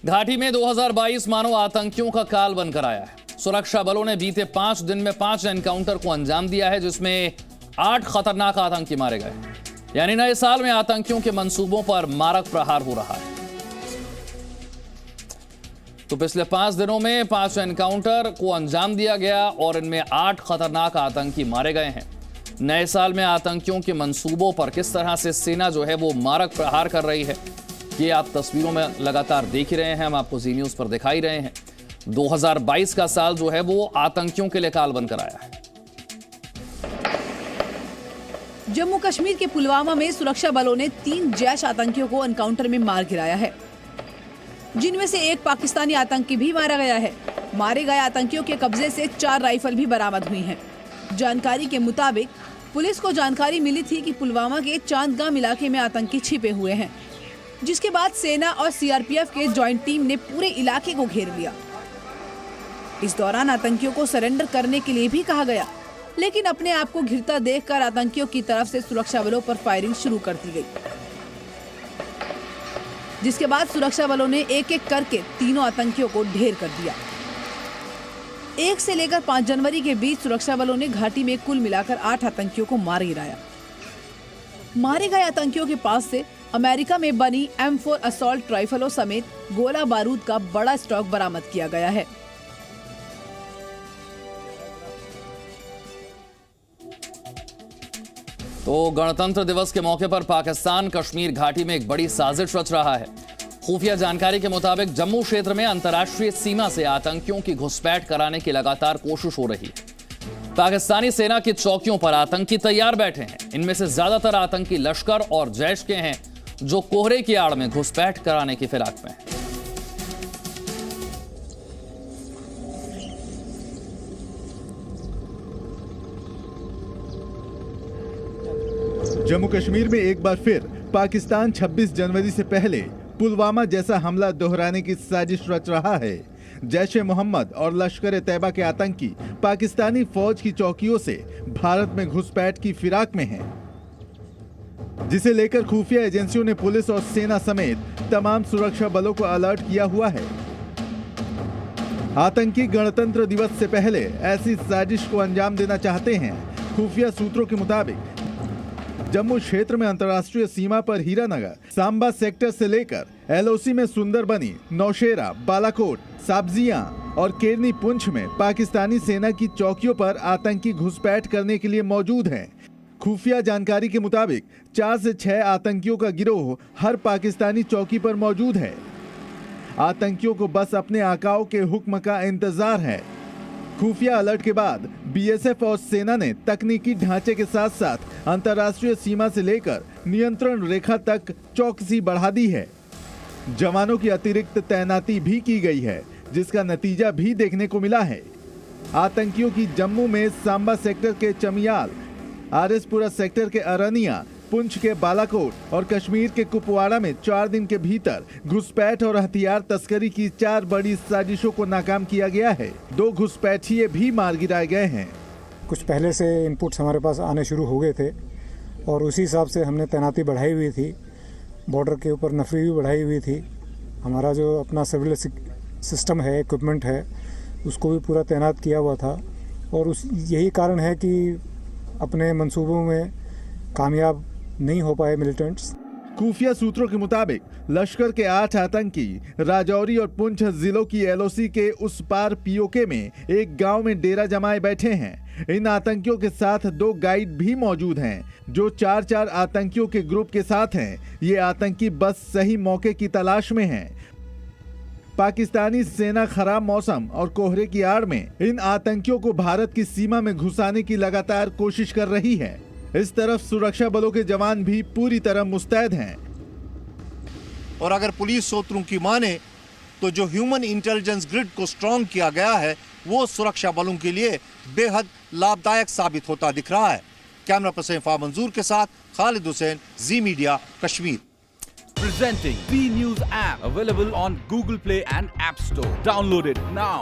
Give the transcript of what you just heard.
घाटी में 2022 मानो आतंकियों का काल बनकर आया है। सुरक्षा बलों ने बीते 5 दिन में 5 एनकाउंटर को अंजाम दिया है, जिसमें 8 खतरनाक आतंकी मारे गए। यानी नए साल में आतंकियों के मंसूबों पर मारक प्रहार हो रहा है। तो पिछले 5 दिनों में 5 एनकाउंटर को अंजाम दिया गया और इनमें 8 खतरनाक आतंकी मारे गए हैं। नए साल में आतंकियों के मंसूबों पर किस तरह से सेना जो है वो मारक प्रहार कर रही है, ये आप तस्वीरों में लगातार देख ही रहे हैं, हम आपको जी न्यूज पर दिखा ही रहे हैं। 2022 का साल जो है वो आतंकियों के लिए काल बनकर आया है। जम्मू कश्मीर के पुलवामा में सुरक्षा बलों ने 3 जैश आतंकियों को एनकाउंटर में मार गिराया है, जिनमें से एक पाकिस्तानी आतंकी भी मारा गया है। मारे गए आतंकियों के कब्जे से 4 राइफल भी बरामद हुई हैं। जानकारी के मुताबिक पुलिस को जानकारी मिली थी कि पुलवामा के चांदगाम इलाके में आतंकी छिपे हुए हैं, जिसके बाद सेना और सीआरपीएफ के जॉइंट टीम ने पूरे इलाके को घेर लिया। इस दौरान आतंकियों को सरेंडर करने के लिए भी कहा गया, लेकिन अपने आप को घिरता देखकर आतंकियों की तरफ से सुरक्षा बलों पर फायरिंग शुरू कर दी गई, जिसके बाद सुरक्षा बलों ने एक एक करके तीनों आतंकियों को ढेर कर दिया। 1 से लेकर 5 जनवरी के बीच सुरक्षा बलों ने घाटी में कुल मिलाकर 8 आतंकियों को मार गिराया। मारे गए आतंकियों के पास से अमेरिका में बनी M4 असॉल्ट राइफलों समेत गोला बारूद का बड़ा स्टॉक बरामद किया गया है। तो गणतंत्र दिवस के मौके पर पाकिस्तान कश्मीर घाटी में एक बड़ी साजिश रच रहा है। खुफिया जानकारी के मुताबिक जम्मू क्षेत्र में अंतर्राष्ट्रीय सीमा से आतंकियों की घुसपैठ कराने की लगातार कोशिश हो रही है। पाकिस्तानी सेना की चौकियों पर आतंकी तैयार बैठे हैं। इनमें से ज्यादातर आतंकी लश्कर और जैश के हैं, जो कोहरे की आड़ में घुसपैठ कराने की फिराक में हैं। जम्मू कश्मीर में एक बार फिर पाकिस्तान 26 जनवरी से पहले पुलवामा जैसा हमला दोहराने की साजिश रच रहा है। जैश-ए-मोहम्मद और लश्कर-ए-तैयबा के आतंकी पाकिस्तानी फौज की चौकियों से भारत में घुसपैठ की फिराक में हैं, जिसे लेकर खुफिया एजेंसियों ने पुलिस और सेना समेत तमाम सुरक्षा बलों को अलर्ट किया हुआ है। आतंकी गणतंत्र दिवस से पहले ऐसी साजिश को अंजाम देना चाहते हैं। खुफिया सूत्रों के मुताबिक जम्मू क्षेत्र में अंतर्राष्ट्रीय सीमा पर हीरानगर, सांबा सेक्टर से लेकर LOC में सुंदरबनी, नौशेरा, बालाकोट, साब्जियां और केरनी पुंछ में पाकिस्तानी सेना की चौकियों पर आतंकी घुसपैठ करने के लिए मौजूद हैं। खुफिया जानकारी के मुताबिक 4 से 6 आतंकियों का गिरोह हर पाकिस्तानी चौकी पर मौजूद है। आतंकियों को बस अपने आकाओं के हुक्म का इंतजार है। खुफिया अलर्ट के बाद BSF और सेना ने तकनीकी ढांचे के साथ साथ अंतर्राष्ट्रीय सीमा से लेकर नियंत्रण रेखा तक चौकसी बढ़ा दी है। जवानों की अतिरिक्त तैनाती भी की गई है, जिसका नतीजा भी देखने को मिला है। आतंकियों की जम्मू में सांबा सेक्टर के चमियाल, आरएसपुरा सेक्टर के अरनिया, पुंछ के बालाकोट और कश्मीर के कुपवाड़ा में 4 दिन के भीतर घुसपैठ और हथियार तस्करी की 4 बड़ी साजिशों को नाकाम किया गया है। 2 घुसपैठिए भी मार गिराए गए हैं। कुछ पहले से इनपुट्स हमारे पास आने शुरू हो गए थे और उसी हिसाब से हमने तैनाती बढ़ाई हुई थी। बॉर्डर के ऊपर नफरी भी बढ़ाई हुई थी। हमारा जो अपना सिविल सिस्टम है, इक्विपमेंट है, उसको भी पूरा तैनात किया हुआ था और यही कारण है कि अपने मंसूबों में कामयाब नहीं हो पाए मिलिटेंट्स। खुफिया सूत्रों के मुताबिक लश्कर के 8 आतंकी राजौरी और पुंछ जिलों की LOC के उस पार POK में एक गांव में डेरा जमाए बैठे हैं। इन आतंकियों के साथ 2 गाइड भी मौजूद हैं, जो 4-4 आतंकियों के ग्रुप के साथ हैं। ये आतंकी बस सही मौके की तलाश में हैं। पाकिस्तानी सेना खराब मौसम और कोहरे की आड़ में इन आतंकियों को भारत की सीमा में घुसाने की लगातार कोशिश कर रही है। इस तरफ सुरक्षा बलों के जवान भी पूरी तरह मुस्तैद हैं। और अगर पुलिस सूत्रों की माने तो जो ह्यूमन इंटेलिजेंस ग्रिड को स्ट्रॉन्ग किया गया है, वो सुरक्षा बलों के लिए बेहद लाभदायक साबित होता दिख रहा है। कैमरा पर्सन फा मंजूर के साथ Khalid Hussain, Zee media, Kashmir. Presenting B News app, available on Google Play and App Store. Download it now.